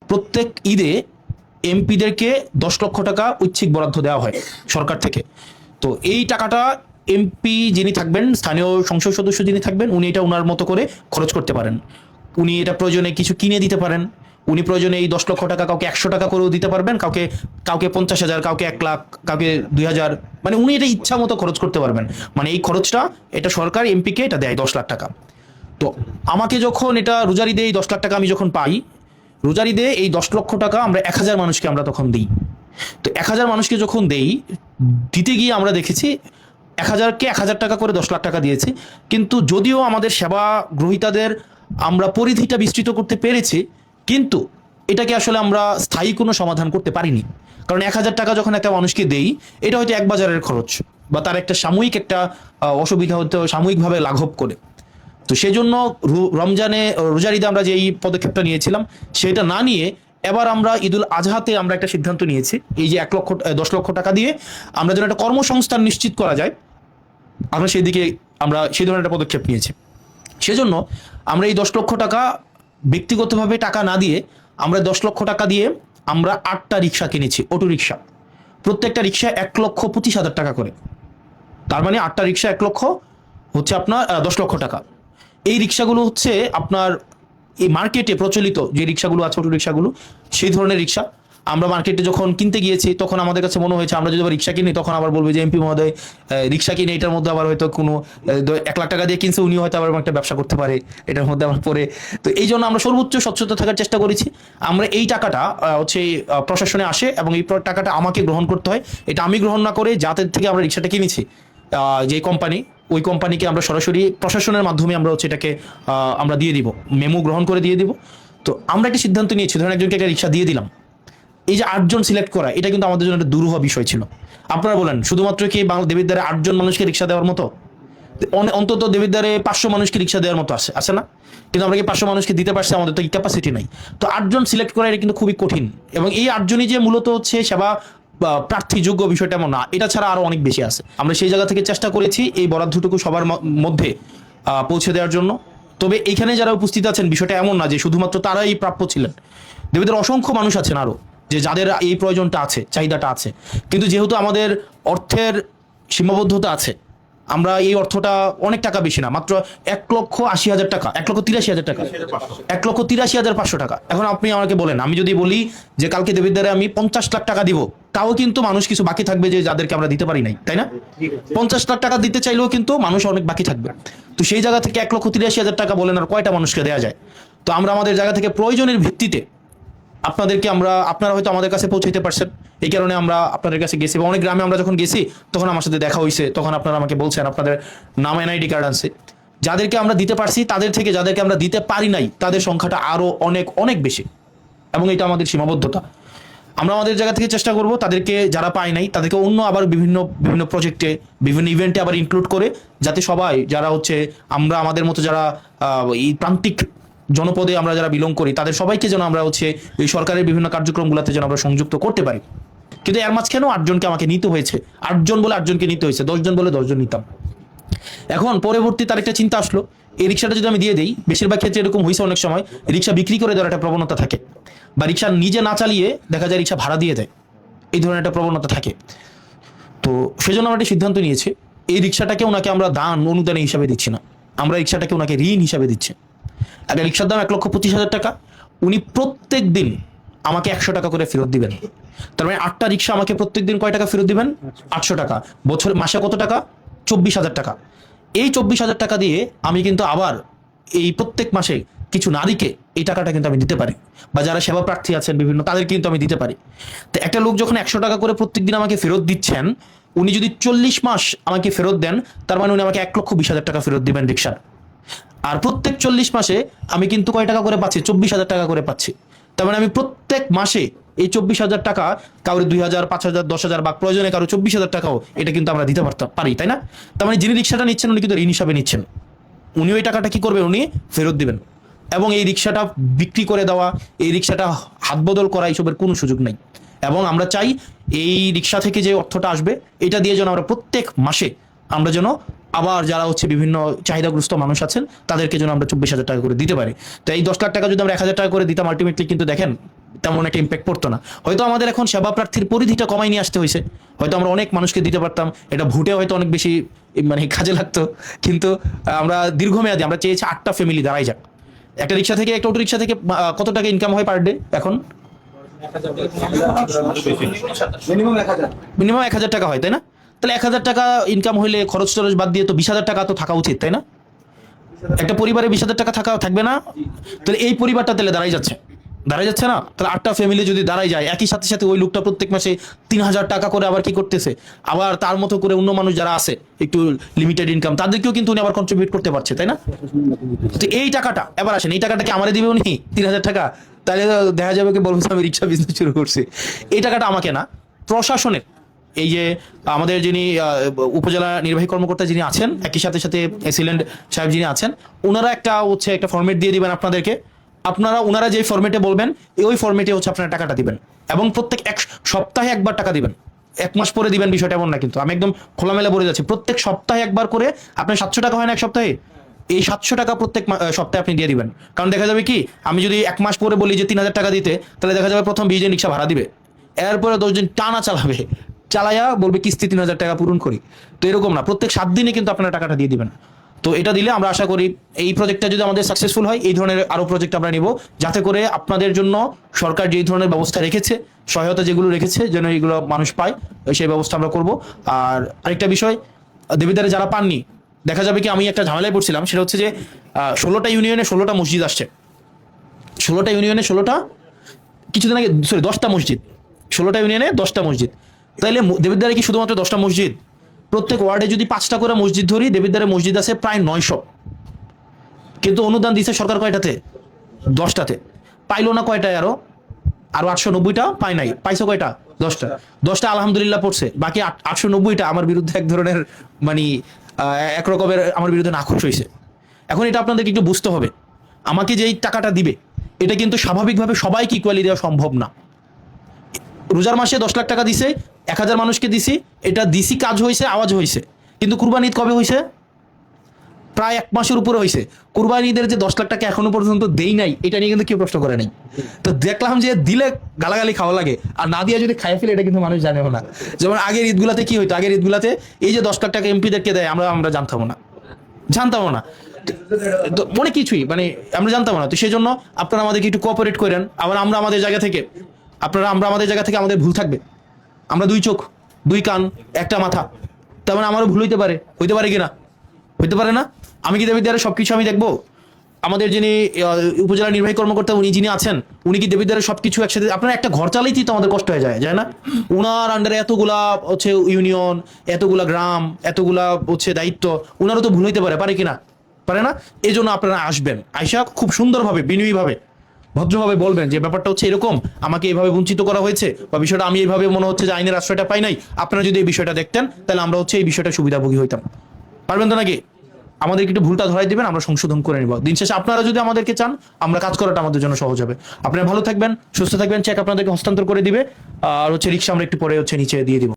প্রত্যেক ঈদে এমপিদেরকে 10 লক্ষ টাকা ঐচ্ছিক বরাদ্দ দেওয়া হয় সরকার থেকে। তো এই টাকাটা এমপি যিনি থাকবেন, স্থানীয় সংসদ সদস্য যিনি থাকবেন, উনি এটা ওনার মতো করে খরচ করতে পারেন। উনি এটা প্রয়োজনে কিছু কিনে দিতে পারেন। উনি প্রয়োজনে এই 10 লক্ষ টাকা কাউকে 100 টাকা করেও দিতে পারবেন, কাউকে কাউকে 50,000, কাউকে 1 লাখ, কাউকে 2,000, মানে উনি এটা ইচ্ছা মতো খরচ করতে পারবেন। মানে এই খরচটা এটা সরকার এমপিকে এটা দেয় 10 লাখ টাকা। তো আমাকে যখন এটা রোজার ঈদে এই 10 লাখ টাকা আমি যখন পাই, রোজার ঈদে এই 10 লক্ষ টাকা আমরা 1,000 মানুষকে আমরা তখন দিই। তো 1,000 মানুষকে যখন দেই, দিতে গিয়ে আমরা দেখেছি 1,000কে 1,000 টাকা করে 10 লাখ টাকা দিয়েছি। কিন্তু যদিও আমাদের সেবা গ্রহীতাদের আমরা পরিধিটা বিস্তৃত করতে পেরেছি, কিন্তু এটাকে আসলে আমরা স্থায়ী কোনো সমাধান করতে পারিনি। কারণ 1,000 টাকা যখন একটা মানুষকে দেই, এটা হয়তো এক বাজারের খরচ, বা তার একটা সাময়িক একটা অসুবিধা হতে সাময়িকভাবে লাঘব করে। তো সেই জন্য রমজানে রোজার ঈদে আমরা যে এই পদক্ষেপটা নিয়েছিলাম, সেটা না নিয়ে এবার আমরা ঈদুল আজহাতে আমরা একটা সিদ্ধান্ত নিয়েছি, এই যে 10 লক্ষ টাকা দিয়ে আমরা যেন একটা কর্মসংস্থান নিশ্চিত করা যায়, আমরা সেই দিকে আমরা সেই ধরনের একটা পদক্ষেপ নিয়েছি। সেজন্য আমরা এই 10 লক্ষ টাকা ব্যক্তিগতভাবে টাকা না দিয়ে, আমরা 10 লক্ষ টাকা দিয়ে আমরা 8টা রিক্সা কিনেছি, অটো রিক্সা। প্রত্যেকটা রিক্সা 1,25,000 টাকা করে। তার মানে 8টা রিক্সা 1 লক্ষ হচ্ছে আপনার 10 লক্ষ টাকা। এই রিক্সাগুলো হচ্ছে আপনার এই মার্কেটে প্রচলিত যে রিক্সাগুলো আছে, অটো রিক্সাগুলো, সেই ধরনের রিক্সা। আমরা মার্কেটে যখন কিনতে গিয়েছি, তখন আমাদের কাছে মনে হয়েছে আমরা যদি আবার রিক্সা কিনি, তখন আবার বলবে যে এমপি মহোদয় রিক্সা কিনে এটার মধ্যে আবার হয়তো কোনো 1 লাখ টাকা দিয়ে কিনছে, উনিও হয়তো আবার একটা ব্যবসা করতে পারে এটার মধ্যে আমার পরে। তো এই জন্য আমরা সর্বোচ্চ স্বচ্ছতা থাকার চেষ্টা করেছি। আমরা এই টাকাটা হচ্ছে প্রশাসনে আসে এবং এই টাকাটা আমাকে গ্রহণ করতে হয়। এটা আমি গ্রহণ না করে যাদের থেকে আমরা রিক্সাটা কিনেছি, যে কোম্পানি, ওই কোম্পানিকে আমরা সরাসরি প্রশাসনের মাধ্যমে আমরা হচ্ছে এটাকে আমরা দিয়ে দিব, মেমো গ্রহণ করে দিয়ে দিব। তো আমরা একটা সিদ্ধান্ত নিয়েছি, ধরেন একজনকে একটা রিক্সা দিয়ে দিলাম, এই যে 8 জন সিলেক্ট করা, এটা কিন্তু আমাদের জন্য একটা দুরূহ বিষয় ছিল। আপনারা বলেন, শুধুমাত্র কি বাংলা দেবিদ্বারে 8 জন মানুষকে রিক্সা দেওয়ার মতো? অন্তত দেবিদ্বারে 500 মানুষকে রিক্সা দেওয়ার মতো আছে না? কিন্তু আমরা কি 500 মানুষকে দিতে পারছি? আমাদের তো ক্যাপাসিটি নাই। তো 8 জন সিলেক্ট করা এটা কিন্তু খুবই কঠিন। এবং এই 8 জনই যে মূলত হচ্ছে সেবা প্রার্থী যোগ্য, বিষয়টা এমন না, এটা ছাড়া আরো অনেক বেশি আছে। আমরা সেই জায়গা থেকে চেষ্টা করেছি এই বরাদ্দটুকু সবার মধ্যে পৌঁছে দেওয়ার জন্য। তবে এখানে যারা উপস্থিত আছেন, বিষয়টা এমন না যে শুধুমাত্র তারাই প্রাপ্য ছিলেন। দেবীদের অসংখ্য মানুষ আছেন আরো, যে যাদের এই প্রয়োজনটা আছে, চাহিদাটা আছে। কিন্তু যেহেতু আমাদের অর্থের সীমাবদ্ধতা আছে, আমরা এই অর্থটা অনেক টাকা বেশি না, মাত্র 1,80,000 টাকা, 1,83,000 টাকা, 1,83,500 টাকা। এখন আপনি আমাকে বলেন, আমি যদি বলি যে কালকে দেবীদ্বারে আমি 50 লাখ টাকা দিব, তাও কিন্তু মানুষ কিছু বাকি থাকবে, যে যাদেরকে আমরা দিতে পারি নাই, তাই না? 50 লাখ টাকা দিতে চাইলেও কিন্তু মানুষ অনেক বাকি থাকবে। তো সেই জায়গা থেকে 1,83,000 টাকা বলেন আর কয়টা মানুষকে দেওয়া যায়? তো আমরা আমাদের জায়গা থেকে প্রয়োজনের ভিত্তিতে আপনাদেরকে আপনারা হয়তো আমাদের কাছে পৌঁছাইতে পারছেন, এই কারণে আমরা আপনাদের কাছে গেছি। এবং অনেক গ্রামে আমরা যখন গেছি, তখন আমার সাথে দেখা হয়েছে, তখন আপনারা আমাকে বলছেন আপনাদের নাম এনআইডি কার্ড আছে। যাদেরকে আমরা দিতে পারছি, তাদের থেকে যাদেরকে আমরা দিতে পারি নাই, তাদের সংখ্যাটা আরো অনেক অনেক বেশি। এবং এটা আমাদের সীমাবদ্ধতা। আমরা আমাদের জায়গা থেকে চেষ্টা করব তাদেরকে, যারা পায় নাই, তাদেরকে অন্য আবার বিভিন্ন বিভিন্ন প্রজেক্টে, বিভিন্ন ইভেন্টে আবার ইনক্লুড করে, যাতে সবাই যারা হচ্ছে আমরা আমাদের মতো যারা এই প্রান্তিক জনপদে আমরা যারা বিলং করি, তাদের সবাইকে যেন আমরা হচ্ছে এই সরকারের বিভিন্ন কার্যক্রমগুলোতে যেন আমরা সংযুক্ত করতে পারি। কিন্তু এর মাঝখানেও 8 জনকে আমাকে নিতে হয়েছে। 8 জন বলে 8 জনকে নিতে হয়েছে, 10 জন বলে 10 জন নিতাম। এখন পরবর্তী তার একটা চিন্তা আসলো, এই রিক্সাটা যদি আমি দিয়ে দিই, বেশিরভাগ ক্ষেত্রে এরকম হয়েছে, অনেক সময় রিক্সা বিক্রি করে দেওয়ার একটা প্রবণতা থাকে, বা রিক্সা নিজে না চালিয়ে দেখা যায় রিক্সা ভাড়া দিয়ে দেয়, এই ধরনের একটা প্রবণতা থাকে। তো সেজন্য আমরা একটা সিদ্ধান্ত নিয়েছি, এই রিক্সাটাকে ওনাকে আমরা দান অনুদানে হিসাবে দিচ্ছি না, আমরা রিক্সাটাকে ওনাকে ঋণ হিসাবে দিচ্ছি। একটা রিক্সার দাম 1,25,000 টাকা, উনি প্রত্যেক দিন আমাকে 100 টাকা করে ফেরত দিবেন। তার মানে 8টা রিক্সা আমাকে প্রত্যেক দিন কয় টাকা ফেরত দিবেন? 800 টাকা। বছর মাসে কত টাকা? 24,000 টাকা। এই 24,000 টাকা দিয়ে আমি কিন্তু আবার এই প্রত্যেক মাসে কিছু নারীকে এই টাকাটা কিন্তু আমি দিতে পারি, বা যারা সেবা প্রার্থী আছেন বিভিন্ন, তাদের কিন্তু আমি দিতে পারি। তো একটা লোক যখন 100 টাকা করে প্রত্যেকদিন আমাকে ফেরত দিচ্ছেন, উনি যদি 40 মাস আমাকে ফেরত দেন, তার মানে উনি আমাকে 1,20,000 টাকা ফেরত দিবেন রিক্সার। আর প্রত্যেক 40 মাসে আমি কিন্তু কয় টাকা করে পাচ্ছি? 24,000 টাকা করে পাচ্ছি। তার মানে আমি প্রত্যেক মাসে এই 24,000 টাকা, কারো 2,000, 5,000, 10,000, বা প্রয়োজনে কারো 24,000 টাকাও, এটা কিন্তু আমরা দিতে পারি, তাই না? তার মানে যিনি রিক্সাটা নিচ্ছেন, উনি কিন্তু ঋণ হিসাবে নিচ্ছেন। উনি ওই টাকাটা কি করবেন? উনি ফেরত দিবেন। এবং এই রিক্সাটা বিক্রি করে দেওয়া, এই রিক্সাটা হাত বদল করা, এইসবের কোনো সুযোগ নেই। এবং আমরা চাই এই রিক্সা থেকে যে অর্থটা আসবে, এটা দিয়ে যেন আমরা প্রত্যেক মাসে আমরা যেন আবার যারা হচ্ছে বিভিন্ন চাহিদাগ্রস্ত মানুষ আছেন, তাদেরকে যেন আমরা 24,000 টাকা করে দিতে পারি। তো এই 10 লাখ টাকা যদি আমরা 1,000 টাকা করে দিতাম, আলটিমেটলি কিন্তু দেখেন তেমন একটা ইম্প্যাক্ট পড়তো না। হয়তো আমাদের এখন সেবা প্রার্থীর পরিধিটা কমাই নিয়ে আসতে হয়েছে, হয়তো আমরা অনেক মানুষকে দিতে পারতাম, এটা ভোটে হয়তো অনেক বেশি মানে কাজে লাগতো, কিন্তু আমরা দীর্ঘমেয়াদী আমরা চেয়েছি 8টা ফ্যামিলি দাঁড়াই যাক। একটা রিক্সা থেকে, একটা অটো রিক্সা থেকে কত টাকা ইনকাম হয় পার ডে এখন? মিনিমাম 1,000 টাকা হয়, তাই না? তাহলে 1,000 টাকা ইনকাম হইলে খরচ টরচ বাদ দিয়ে তো 20,000 টাকা তো থাকা উচিত, তাই না? একটা পরিবারে 20,000 টাকা থাকবে না? তাহলে এই পরিবারটা তাহলে দাঁড়াই যাচ্ছে না? তাহলে 8টা ফ্যামিলি যদি দাঁড়াই যায়, একই সাথে সাথে ওই লোকটা প্রত্যেক মাসে 3,000 টাকা করে আবার কি করতেছে, আবার তার মতো করে অন্য মানুষ যারা আছে একটু লিমিটেড ইনকাম, তাদেরকেও কিন্তু উনি আবার কন্ট্রিবিউট করতে পারছে, তাই না? তো এই টাকাটা এবার আসেন, এই টাকাটা কি আমারে দিবে উনি 3,000 টাকা? তাহলে দেখা যাবে কি বলবো আমি রিক্সা বিজনেস শুরু করছি। এই টাকাটা আমাকে না, প্রশাসনের, এই যে আমাদের যিনি উপজেলা নির্বাহী কর্মকর্তা যিনি আছেন, একই সাথে সাথে এসিলেন্ট সাহেব যিনি আছেন, ওনারা একটা ফরম্যাট দিয়ে দিবেন আপনাদেরকে। ওনারা যে ফরম্যাটে বলবেন ওই ফরম্যাটে আপনারা টাকাটা দিবেন, এবং প্রত্যেক এক সপ্তাহে একবার টাকা দিবেন। 1 মাস পরে দিবেন বিষয়টা এমন না, কিন্তু আমি একদম খোলামেলা বলে যাচ্ছি, প্রত্যেক সপ্তাহে একবার করে। আপনার 700 টাকা হয় না এক সপ্তাহে? এই 700 টাকা প্রত্যেক সপ্তাহে আপনি দিয়ে দিবেন। কারণ দেখা যাবে কি, আমি যদি 1 মাস পরে বলি যে 3,000 টাকা দিতে, তাহলে দেখা যাবে প্রথম 20 দিন রিক্সা ভাড়া দিবে, এরপরে 10 দিন টানা চালাইয়া বলবে কিস্তি 3,000 টাকা পূরণ করি। তো এরকম না, প্রত্যেক 7 দিনে কিন্তু আপনারা টাকাটা দিয়ে দিবেন। তো এটা দিলে আমরা আশা করি এই প্রজেক্টটা যদি আমাদের সাকসেসফুল হয়, এই ধরনের আরো প্রজেক্ট আমরা নিব, যাতে করে আপনাদের জন্য সরকার যেই ধরনের ব্যবস্থা রেখেছে, সহায়তা যেগুলো রেখেছে, যেন এগুলো মানুষ পায়, সেই ব্যবস্থা আমরা করব। আর আরেকটা বিষয়, দেবিদ্বারে যারা পাননি, দেখা যাবে কি, আমি একটা ঝামেলায় পড়ছিলাম, সেটা হচ্ছে যে 16টা ইউনিয়নে 16টা মসজিদ আসছে, 16টা ইউনিয়নে 16টা, কিছুদিন আগে 10টা মসজিদ, 16টা ইউনিয়নে 10টা মসজিদ। তাইলে দেবিদ্বারে কি শুধুমাত্র 10টা মসজিদ? প্রত্যেক ওয়ার্ডে যদি 5টা করে মসজিদ ধরি, দেবিদ্বারে মসজিদ আছে প্রায় 900, কিন্তু অনুদান দিচ্ছে সরকার কয়টাতে? 10টাতে। পাইলো না কয়টায়? আরো 890টা পাই নাই, পাইছো কয়টা? 10টা আলহামদুলিল্লাহ পড়ছে, বাকি 890টা আমার বিরুদ্ধে এক ধরনের মানে একরকমের আমার বিরুদ্ধে নাখোশ হয়েছে। এখন এটা আপনাদেরকে একটু বুঝতে হবে, আমাকে যেই টাকাটা দিবে, এটা কিন্তু স্বাভাবিকভাবে সবাইকে ইকুয়ালি দেওয়া সম্ভব না। রোজার মাসে 10 লাখ টাকা দিছে, 1,000 মানুষকে দিছি, এটা দিছি, কাজ হয়েছে, আওয়াজ হয়েছে। কিন্তু কুরবানি ঈদ কবে হয়েছে? প্রায় 1 মাসের উপরে হয়েছে। কুরবানি ঈদের যে 10 লাখ টাকা এখনো পর্যন্ত দেই নাই, এটা নিয়ে কিন্তু কেউ প্রশ্ন করে নাই। তো দেখলাম যে দিলে গালাগালি খাওয়া লাগে, আর না দিয়ে যদি খাইয়ে ফেলে, এটা কিন্তু মানুষ জানেও না। যেমন আগের ঈদগুলাতে কি হইতো, আগের ঈদগুলাতে এই যে 10 লাখ টাকা এমপিদেরকে দেয়, আমরা জানতাম না, তো অনেক কিছুই মানে আমরা জানতাম না। তো সেই জন্য আপনারা আমাদেরকে একটু কোঅপারেট করেন। আবার আমরা আমাদের জায়গা থেকে আমাদের ভুল থাকবে। আমরা 2 চোখ, 2 কান, একটা মাথা, তার মানে আমারও ভুল হইতে পারে কিনা? হইতে পারে না? আমি কি দেবিদ্বারে সবকিছু আমি দেখবো? আমাদের যিনি উপজেলা নির্বাহী কর্মকর্তা উনি যিনি আছেন, উনি কি দেবিদ্বারে সবকিছু একসাথে? আপনার একটা ঘর চালাইতেই তো আমাদের কষ্ট হয়ে যায় না? উনার আন্ডারে এতগুলা ইউনিয়ন, এতগুলা গ্রাম, এতগুলা দায়িত্ব, উনারও তো ভুল হইতে পারে কিনা? পারে না? এই জন্য আপনারা আসবেন, আইসা খুব সুন্দরভাবে, বিনয়ীভাবে, ভদ্রভাবে বলবেন যে ব্যাপারটা হচ্ছে এরকম, আমাকে এইভাবে বঞ্চিত করা হয়েছে, বা বিষয়টা আমি এইভাবে মনে হচ্ছে যে আইনের আশ্রয়টা পাই নাই। আপনারা যদি এই বিষয়টা দেখতেন, তাহলে আমরা এই বিষয়টা সুবিধাভোগী হইতাম। পারবেন তো নাকি? আমাদেরকে একটু ভুলটা ধরাই দিবেন, আমরা সংশোধন করে নিব। দিন শেষে আপনারা যদি আমাদেরকে চান, আমরা কাজ করাটা আমাদের জন্য সহজ হবে। আপনারা ভালো থাকবেন, সুস্থ থাকবেন, চেক আপনাদেরকে হস্তান্তর করে দিবে। আর রিক্সা আমরা একটু পরে নিচে দিয়ে দিব।